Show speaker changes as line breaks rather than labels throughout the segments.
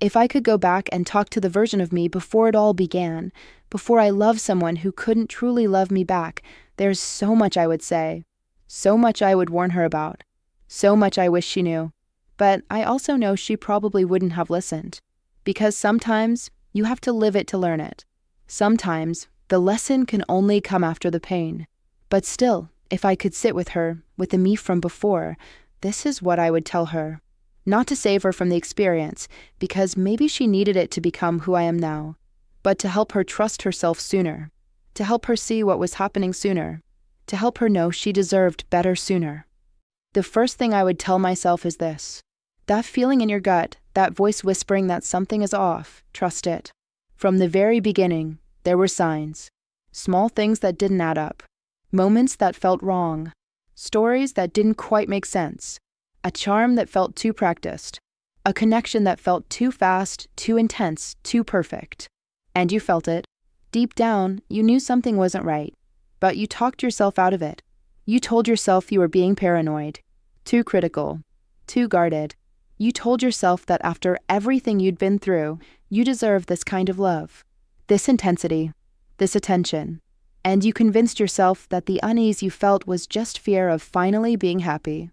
If I could go back and talk to the version of me before it all began, before I loved someone who couldn't truly love me back, there's so much I would say. So much I would warn her about. So much I wish she knew. But I also know she probably wouldn't have listened. Because sometimes you have to live it to learn it. Sometimes the lesson can only come after the pain. But still, if I could sit with her, with the me from before, this is what I would tell her. Not to save her from the experience, because maybe she needed it to become who I am now, but to help her trust herself sooner, to help her see what was happening sooner, to help her know she deserved better sooner. The first thing I would tell myself is this. That feeling in your gut, that voice whispering that something is off, trust it. From the very beginning, there were signs. Small things that didn't add up. Moments that felt wrong. Stories that didn't quite make sense. A charm that felt too practiced. A connection that felt too fast, too intense, too perfect. And you felt it. Deep down, you knew something wasn't right. But you talked yourself out of it. You told yourself you were being paranoid. Too critical. Too guarded. You told yourself that after everything you'd been through, you deserved this kind of love. This intensity. This attention. And you convinced yourself that the unease you felt was just fear of finally being happy.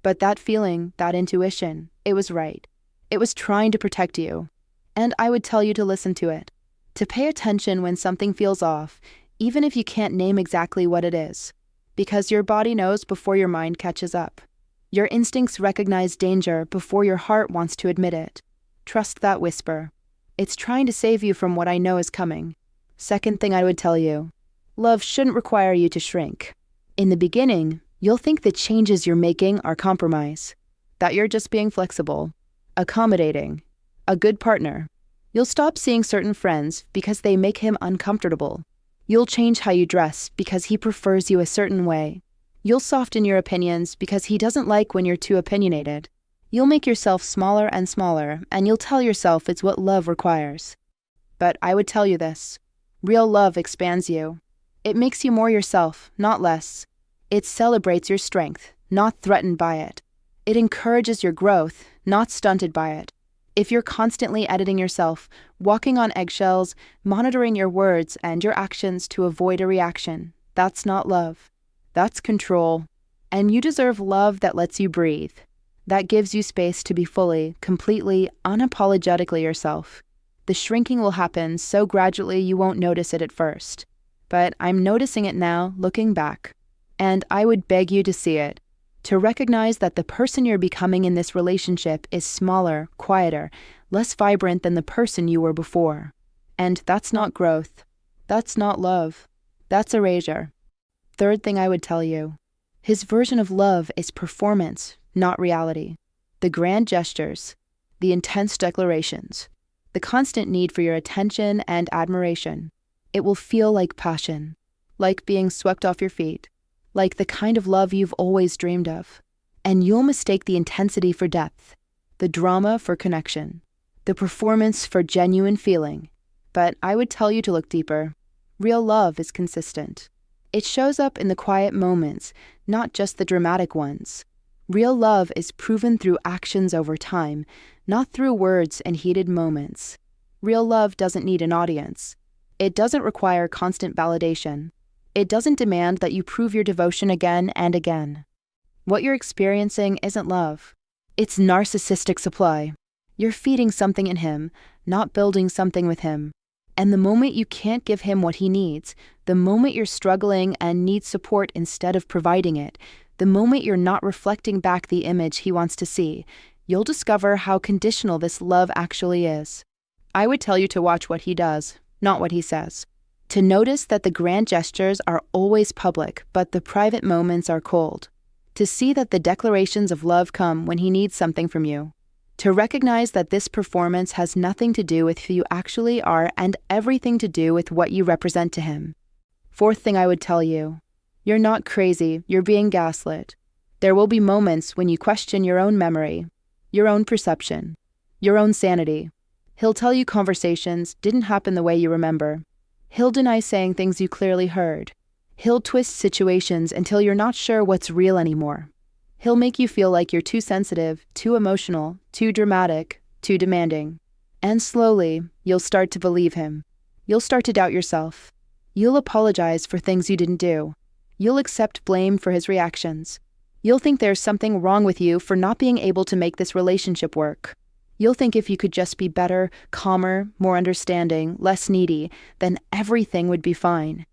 But that feeling, that intuition, it was right. It was trying to protect you. And I would tell you to listen to it. To pay attention when something feels off, even if you can't name exactly what it is. Because your body knows before your mind catches up. Your instincts recognize danger before your heart wants to admit it. Trust that whisper. It's trying to save you from what I know is coming. Second thing I would tell you. Love shouldn't require you to shrink. In the beginning, you'll think the changes you're making are compromise. That you're just being flexible, accommodating, a good partner. You'll stop seeing certain friends because they make him uncomfortable. You'll change how you dress because he prefers you a certain way. You'll soften your opinions because he doesn't like when you're too opinionated. You'll make yourself smaller and smaller, and you'll tell yourself it's what love requires. But I would tell you this. Real love expands you. It makes you more yourself, not less. It celebrates your strength, not threatened by it. It encourages your growth, not stunted by it. If you're constantly editing yourself, walking on eggshells, monitoring your words and your actions to avoid a reaction, that's not love. That's control. And you deserve love that lets you breathe. That gives you space to be fully, completely, unapologetically yourself. The shrinking will happen so gradually you won't notice it at first. But I'm noticing it now, looking back. And I would beg you to see it, to recognize that the person you're becoming in this relationship is smaller, quieter, less vibrant than the person you were before. And that's not growth. That's not love. That's erasure. Third thing I would tell you. His version of love is performance, not reality. The grand gestures, the intense declarations, the constant need for your attention and admiration. It will feel like passion, like being swept off your feet. Like the kind of love you've always dreamed of. And you'll mistake the intensity for depth, the drama for connection, the performance for genuine feeling. But I would tell you to look deeper. Real love is consistent. It shows up in the quiet moments, not just the dramatic ones. Real love is proven through actions over time, not through words and heated moments. Real love doesn't need an audience. It doesn't require constant validation. It doesn't demand that you prove your devotion again and again. What you're experiencing isn't love. It's narcissistic supply. You're feeding something in him, not building something with him. And the moment you can't give him what he needs, the moment you're struggling and need support instead of providing it, the moment you're not reflecting back the image he wants to see, you'll discover how conditional this love actually is. I would tell you to watch what he does, not what he says. To notice that the grand gestures are always public, but the private moments are cold. To see that the declarations of love come when he needs something from you. To recognize that this performance has nothing to do with who you actually are and everything to do with what you represent to him. Fourth thing I would tell you. You're not crazy, you're being gaslit. There will be moments when you question your own memory, your own perception, your own sanity. He'll tell you conversations didn't happen the way you remember. He'll deny saying things you clearly heard. He'll twist situations until you're not sure what's real anymore. He'll make you feel like you're too sensitive, too emotional, too dramatic, too demanding. And slowly, you'll start to believe him. You'll start to doubt yourself. You'll apologize for things you didn't do. You'll accept blame for his reactions. You'll think there's something wrong with you for not being able to make this relationship work. You'll think if you could just be better, calmer, more understanding, less needy, then everything would be fine.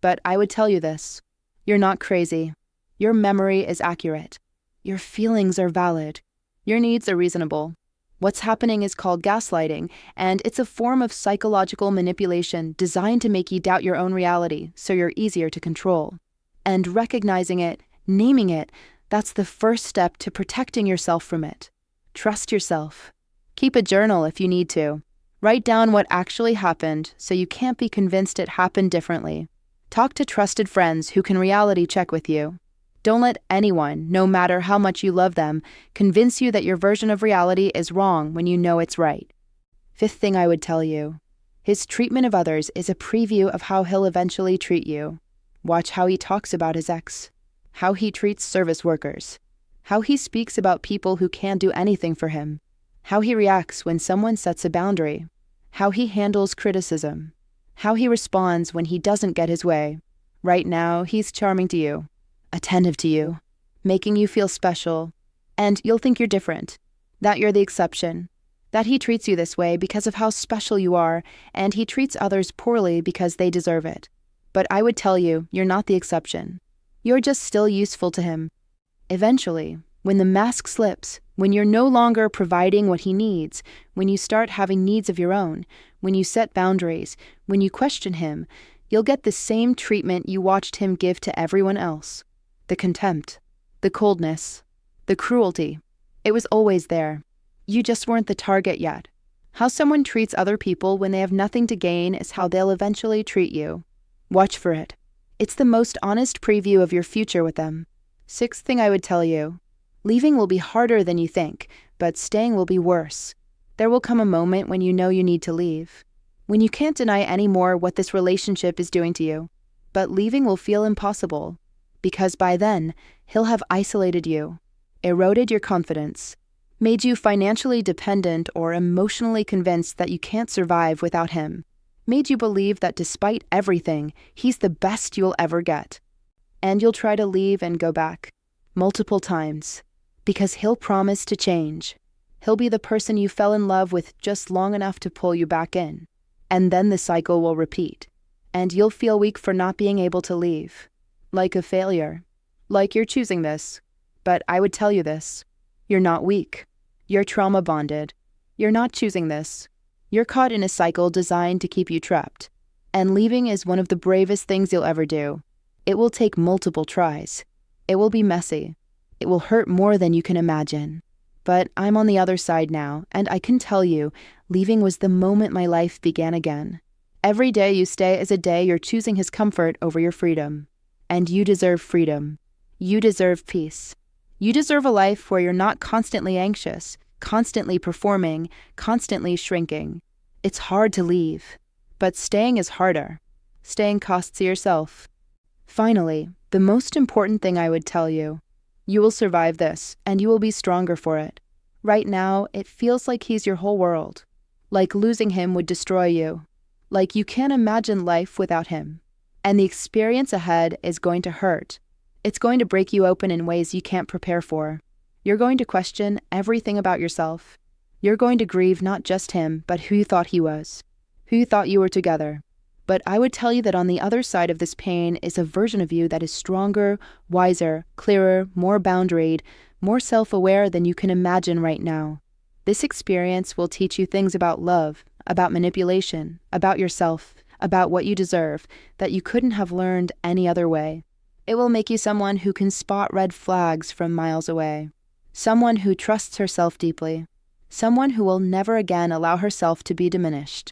But I would tell you this. You're not crazy. Your memory is accurate. Your feelings are valid. Your needs are reasonable. What's happening is called gaslighting, and it's a form of psychological manipulation designed to make you doubt your own reality so you're easier to control. And recognizing it, naming it, that's the first step to protecting yourself from it. Trust yourself. Keep a journal if you need to. Write down what actually happened so you can't be convinced it happened differently. Talk to trusted friends who can reality check with you. Don't let anyone, no matter how much you love them, convince you that your version of reality is wrong when you know it's right. Fifth thing I would tell you. His treatment of others is a preview of how he'll eventually treat you. Watch how he talks about his ex. How he treats service workers. How he speaks about people who can't do anything for him. How he reacts when someone sets a boundary. How he handles criticism. How he responds when he doesn't get his way. Right now, he's charming to you. Attentive to you, making you feel special, and you'll think you're different, that you're the exception, that he treats you this way because of how special you are, and he treats others poorly because they deserve it. But I would tell you, you're not the exception. You're just still useful to him. Eventually, when the mask slips, when you're no longer providing what he needs, when you start having needs of your own, when you set boundaries, when you question him, you'll get the same treatment you watched him give to everyone else. The contempt, the coldness, the cruelty. It was always there. You just weren't the target yet. How someone treats other people when they have nothing to gain is how they'll eventually treat you. Watch for it. It's the most honest preview of your future with them. Sixth thing I would tell you. Leaving will be harder than you think, but staying will be worse. There will come a moment when you know you need to leave. When you can't deny anymore what this relationship is doing to you. But leaving will feel impossible. Because by then, he'll have isolated you, eroded your confidence, made you financially dependent or emotionally convinced that you can't survive without him, made you believe that despite everything, he's the best you'll ever get. And you'll try to leave and go back, multiple times, because he'll promise to change. He'll be the person you fell in love with just long enough to pull you back in. And then the cycle will repeat, and you'll feel weak for not being able to leave. Like a failure. Like you're choosing this. But I would tell you this. You're not weak. You're trauma bonded. You're not choosing this. You're caught in a cycle designed to keep you trapped. And leaving is one of the bravest things you'll ever do. It will take multiple tries. It will be messy. It will hurt more than you can imagine. But I'm on the other side now, and I can tell you, leaving was the moment my life began again. Every day you stay is a day you're choosing his comfort over your freedom. And you deserve freedom. You deserve peace. You deserve a life where you're not constantly anxious, constantly performing, constantly shrinking. It's hard to leave, but staying is harder. Staying costs yourself. Finally, the most important thing I would tell you. You will survive this, and you will be stronger for it. Right now, it feels like he's your whole world. Like losing him would destroy you. Like you can't imagine life without him. And the experience ahead is going to hurt. It's going to break you open in ways you can't prepare for. You're going to question everything about yourself. You're going to grieve not just him, but who you thought he was, who you thought you were together. But I would tell you that on the other side of this pain is a version of you that is stronger, wiser, clearer, more boundaried, more self-aware than you can imagine right now. This experience will teach you things about love, about manipulation, about yourself, about what you deserve, that you couldn't have learned any other way. It will make you someone who can spot red flags from miles away. Someone who trusts herself deeply. Someone who will never again allow herself to be diminished.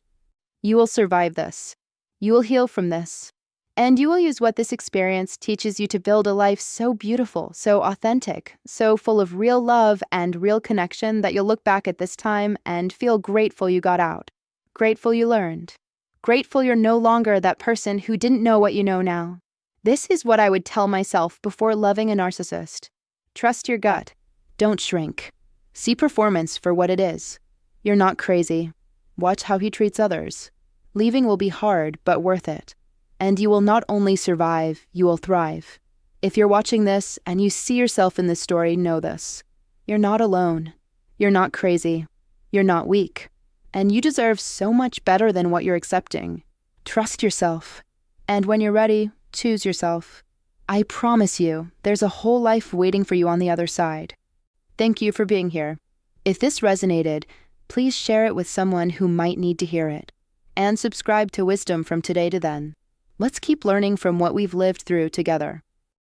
You will survive this. You will heal from this. And you will use what this experience teaches you to build a life so beautiful, so authentic, so full of real love and real connection that you'll look back at this time and feel grateful you got out. Grateful you learned. Grateful you're no longer that person who didn't know what you know now. This is what I would tell myself before loving a narcissist. Trust your gut. Don't shrink. See performance for what it is. You're not crazy. Watch how he treats others. Leaving will be hard, but worth it. And you will not only survive, you will thrive. If you're watching this and you see yourself in this story, know this. You're not alone. You're not crazy. You're not weak. And you deserve so much better than what you're accepting. Trust yourself. And when you're ready, choose yourself. I promise you, there's a whole life waiting for you on the other side. Thank you for being here. If this resonated, please share it with someone who might need to hear it. And subscribe to Wisdom from Today to Then. Let's keep learning from what we've lived through together.